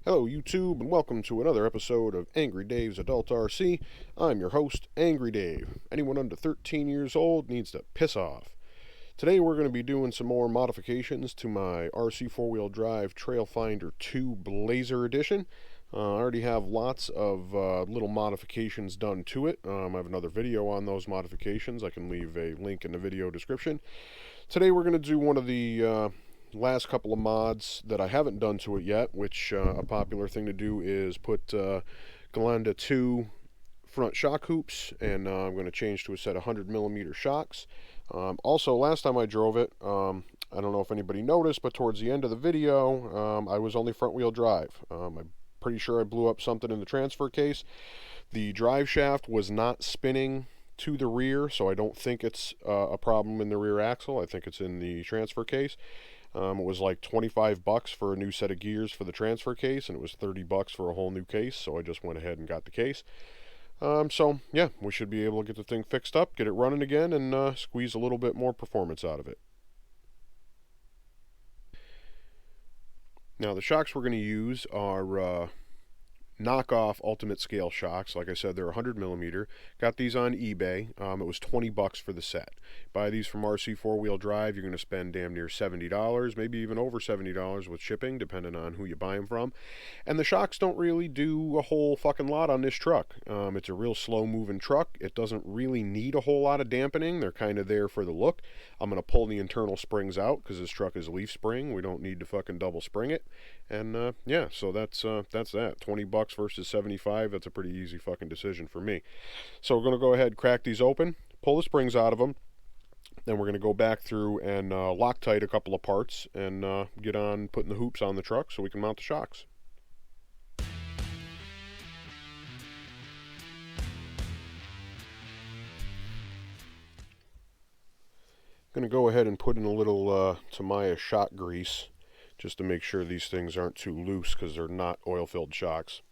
Hello YouTube and welcome to another episode of Angry Dave's Adult RC. I'm your host, Angry Dave. Anyone under 13 years old needs to piss off. Today we're going to be doing some more modifications to my RC4WD Trailfinder II Blazer Edition. I already have lots of little modifications done to it. I have another video on those modifications. I can leave a link in the video description. Today we're going to do one of the last couple of mods that I haven't done to it yet, which a popular thing to do is put Glenda 2 front shock hoops, and I'm going to change to a set of 100mm shocks. Also, last time I drove it, I don't know if anybody noticed, but towards the end of the video, I was only front wheel drive. I'm pretty sure I blew up something in the transfer case. The drive shaft was not spinning to the rear, so I don't think it's a problem in the rear axle. I think it's in the transfer case. It was like $25 for a new set of gears for the transfer case, and it was $30 for a whole new case, so I just went ahead and got the case. So yeah, we should be able to get the thing fixed up, get it running again, and squeeze a little bit more performance out of it. Now the shocks we're going to use are knockoff ultimate scale shocks. Like I said, they're 100mm. Got these on eBay. It was $20 for the set. Buy these from RC4WD Drive, you're going to spend damn near $70, maybe even over $70 with shipping, depending on who you buy them from. And the shocks don't really do a whole fucking lot on this truck. It's a real slow moving truck. It doesn't really need a whole lot of dampening. They're kind of there for the look. I'm going to pull the internal springs out because this truck is leaf spring. We don't need to fucking double spring it. And yeah, so that's that. $20 versus 75. That's a pretty easy fucking decision for me. So we're going to go ahead, crack these open, pull the springs out of them, then we're going to go back through and Loctite a couple of parts and get on putting the hoops on the truck so we can mount the shocks. I'm going to go ahead and put in a little Tamiya shock grease just to make sure these things aren't too loose because they're not oil-filled shocks.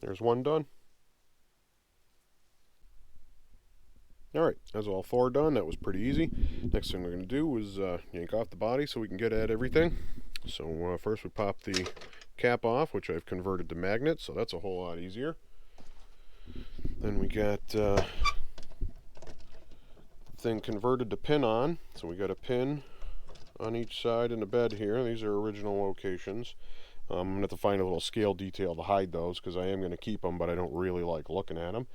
There's one done. Alright, that's all four done. That was pretty easy. Next thing we're going to do is yank off the body so we can get at everything. So first we pop the cap off, which I've converted to magnet, so that's a whole lot easier. Then we got the thing converted to pin on, so we got a pin on each side in the bed here. These are original locations. I'm going to have to find a little scale detail to hide those because I am going to keep them, but I don't really like looking at them.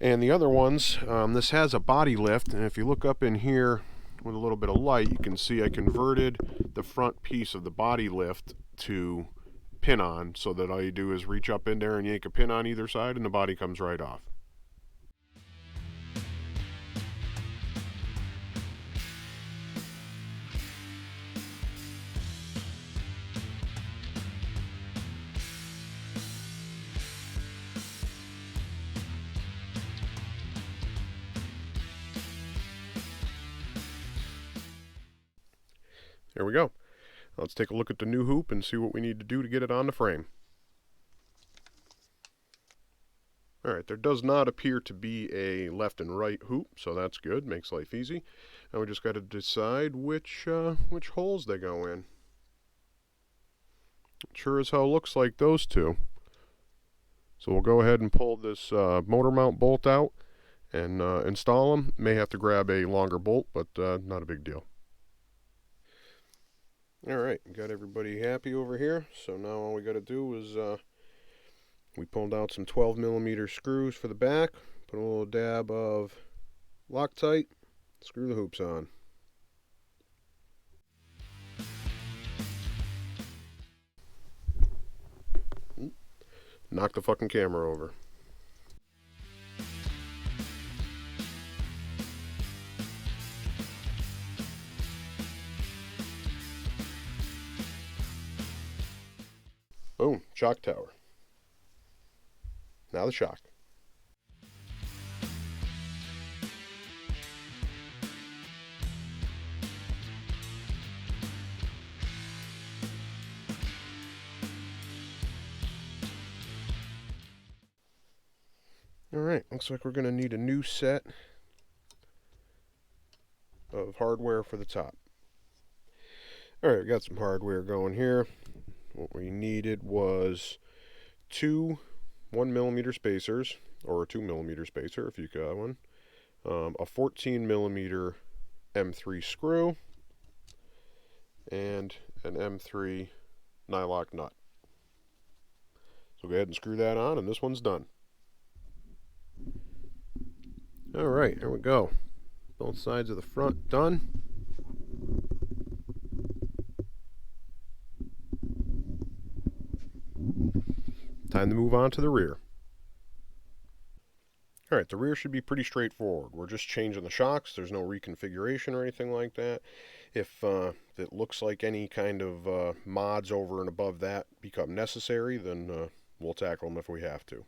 And the other ones, this has a body lift, and if you look up in here with a little bit of light, you can see I converted the front piece of the body lift to pin on, so that all you do is reach up in there and yank a pin on either side and the body comes right off. There we go. Let's take a look at the new hoop and see what we need to do to get it on the frame. Alright, there does not appear to be a left and right hoop, so that's good, makes life easy. Now we just got to decide which holes they go in. It sure as hell looks like those two. So we'll go ahead and pull this motor mount bolt out and install them. May have to grab a longer bolt, but not a big deal. Alright, got everybody happy over here, so now all we got to do is we pulled out some 12mm screws for the back, put a little dab of Loctite, screw the hoops on. Knock the fucking camera over. Boom, shock tower. Now the shock. Alright, looks like we're going to need a new set of hardware for the top. Alright, we got some hardware going here. What we needed was two 1mm spacers, or a 2mm spacer if you got one, a 14mm M3 screw, and an M3 nylock nut. So go ahead and screw that on, and this one's done. Alright, here we go. Both sides of the front done. Time to move on to the rear. Alright, the rear should be pretty straightforward. We're just changing the shocks. There's no reconfiguration or anything like that. If it looks like any kind of mods over and above that become necessary, then we'll tackle them if we have to.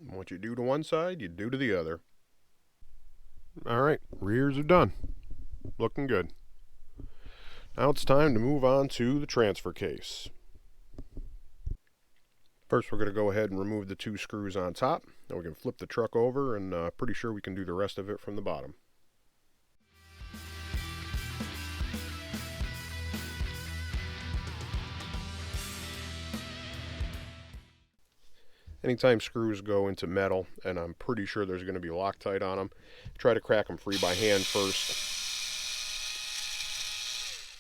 What you do to one side, you do to the other. Alright, rears are done. Looking good. Now it's time to move on to the transfer case. First we're going to go ahead and remove the two screws on top. Then we can flip the truck over, and pretty sure we can do the rest of it from the bottom. Anytime screws go into metal, and I'm pretty sure there's going to be Loctite on them, try to crack them free by hand first.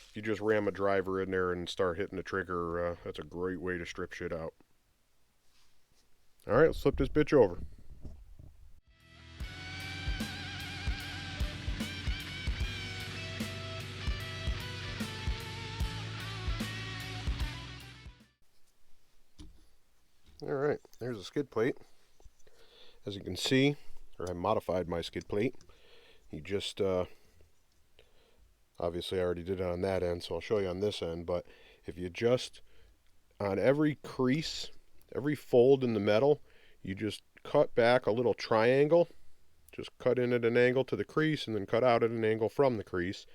If you just ram a driver in there and start hitting the trigger, that's a great way to strip shit out. Alright, let's flip this bitch over. Alright, there's a skid plate. As you can see, or I modified my skid plate. You just, obviously I already did it on that end, so I'll show you on this end, but if you just, on every crease, every fold in the metal, you just cut back a little triangle. Just cut in at an angle to the crease and then cut out at an angle from the crease.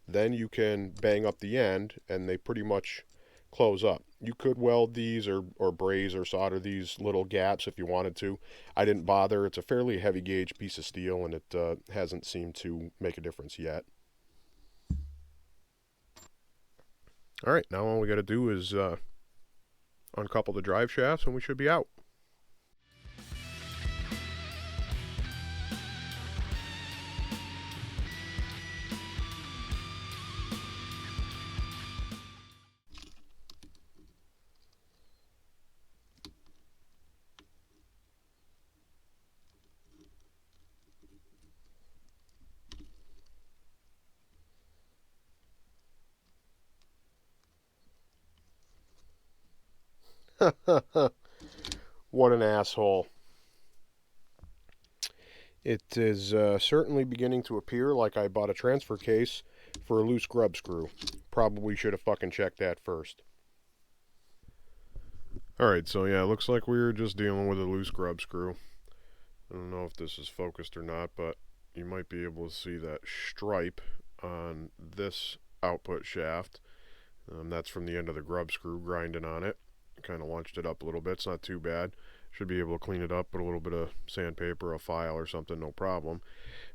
Then you can bang up the end and they pretty much close up. You could weld these or braze or solder these little gaps if you wanted to. I didn't bother. It's a fairly heavy gauge piece of steel and it hasn't seemed to make a difference yet. Alright, now all we got to do is uncouple the drive shafts and we should be out. What an asshole. It is certainly beginning to appear like I bought a transfer case for a loose grub screw. Probably should have fucking checked that first. Alright, so yeah, it looks like we were just dealing with a loose grub screw. I don't know if this is focused or not, but you might be able to see that stripe on this output shaft. That's from the end of the grub screw grinding on it. Kind of lunched it up a little bit. It's not too bad. Should be able to clean it up with a little bit of sandpaper, a file or something, no problem.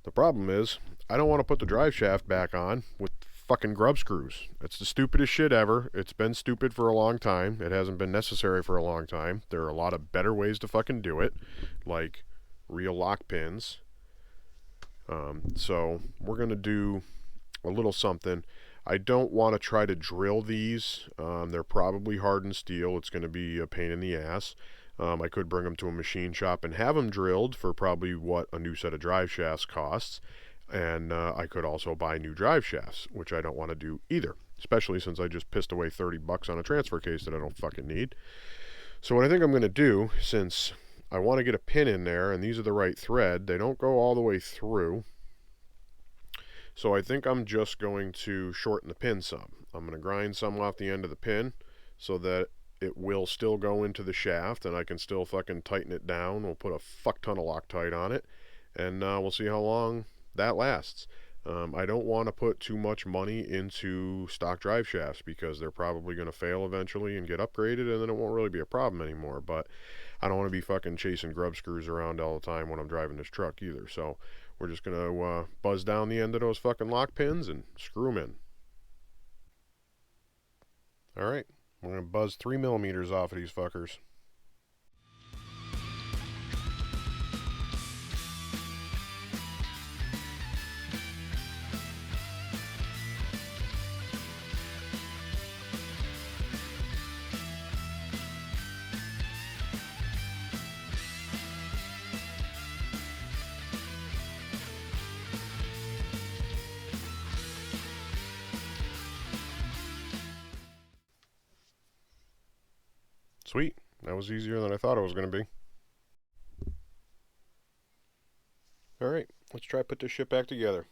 The problem is, I don't want to put the drive shaft back on with fucking grub screws. It's the stupidest shit ever. It's been stupid for a long time. It hasn't been necessary for a long time. There are a lot of better ways to fucking do it, like real lock pins. So we're going to do a little something. I don't want to try to drill these. They're probably hardened steel. It's going to be a pain in the ass. I could bring them to a machine shop and have them drilled for probably what a new set of drive shafts costs. And I could also buy new drive shafts, which I don't want to do either, especially since I just pissed away $30 on a transfer case that I don't fucking need. So what I think I'm going to do, since I want to get a pin in there and these are the right thread, they don't go all the way through. So I think I'm just going to shorten the pin some. I'm going to grind some off the end of the pin so that it will still go into the shaft and I can still fucking tighten it down. We'll put a fuck ton of Loctite on it, and we'll see how long that lasts. I don't want to put too much money into stock drive shafts because they're probably going to fail eventually and get upgraded, and then it won't really be a problem anymore. But I don't want to be fucking chasing grub screws around all the time when I'm driving this truck either. So we're just going to buzz down the end of those fucking lock pins and screw them in. Alright, we're going to buzz 3mm off of these fuckers. Sweet. That was easier than I thought it was going to be. Alright, let's try put this shit back together.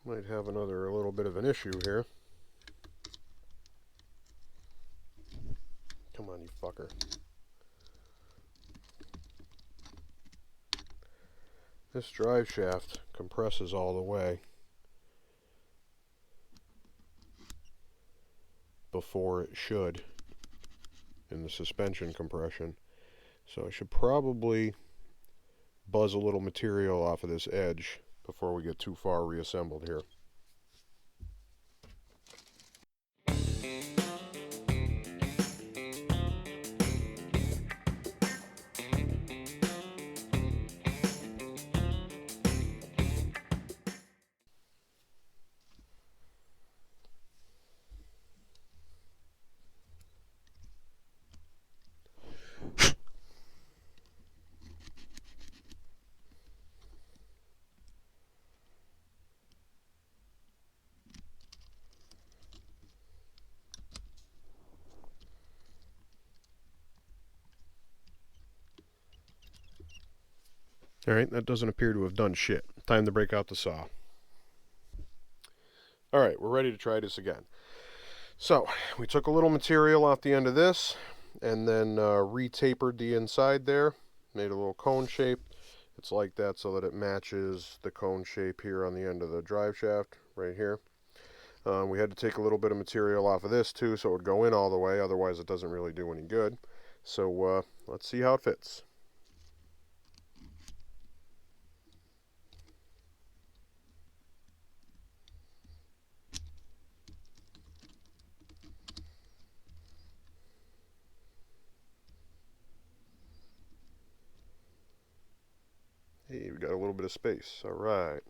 Might have a little bit of an issue here. Come on, you fucker. This drive shaft compresses all the way before it should in the suspension compression. So I should probably buzz a little material off of this edge before we get too far reassembled here. Alright, that doesn't appear to have done shit. Time to break out the saw. Alright, we're ready to try this again. So, we took a little material off the end of this, and then re-tapered the inside there, made a little cone shape. It's like that so that it matches the cone shape here on the end of the drive shaft, right here. We had to take a little bit of material off of this too, so it would go in all the way, otherwise it doesn't really do any good. So, let's see how it fits. Hey, we got a little bit of space. Alright.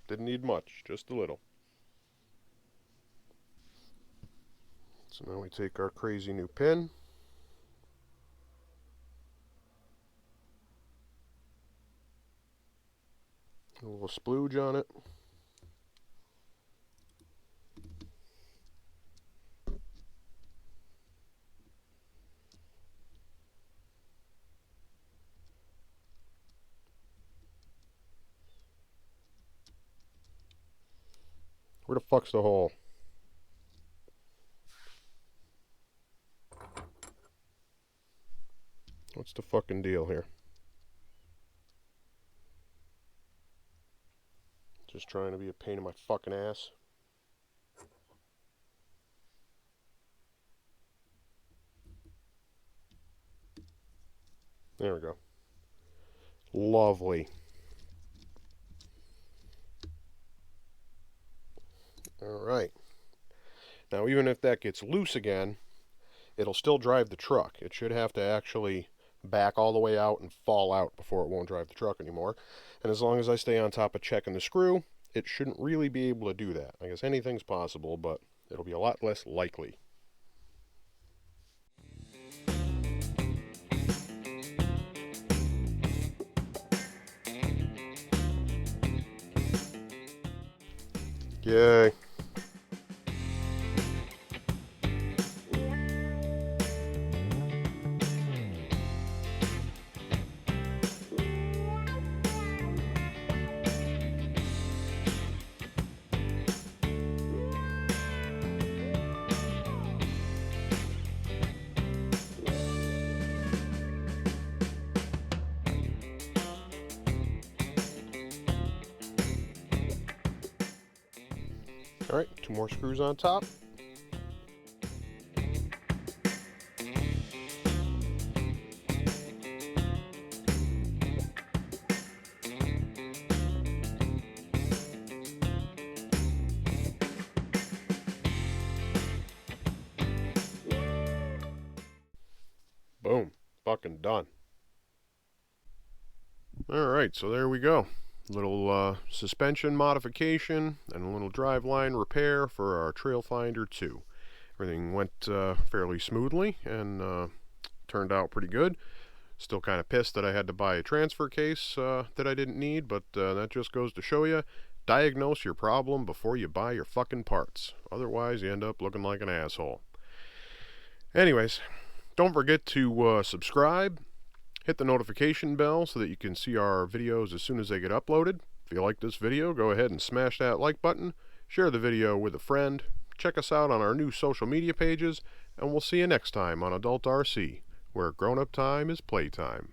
Didn't need much, just a little. So now we take our crazy new pin. A little splooge on it. Where the fuck's the hole? What's the fucking deal here? Just trying to be a pain in my fucking ass. There we go. Lovely. Alright. Now even if that gets loose again, it'll still drive the truck. It should have to actually back all the way out and fall out before it won't drive the truck anymore. And as long as I stay on top of checking the screw, it shouldn't really be able to do that. I guess anything's possible, but it'll be a lot less likely. Yay. Alright, 2 more screws on top. Boom. Fucking done. Alright, so there we go. Little suspension modification and a little driveline repair for our Trailfinder II. Everything went fairly smoothly and turned out pretty good. Still kind of pissed that I had to buy a transfer case that I didn't need, but that just goes to show you, diagnose your problem before you buy your fucking parts. Otherwise, you end up looking like an asshole. Anyways, don't forget to subscribe. Hit the notification bell so that you can see our videos as soon as they get uploaded. If you like this video, go ahead and smash that like button. Share the video with a friend. Check us out on our new social media pages. And we'll see you next time on Adult RC, where grown-up time is playtime.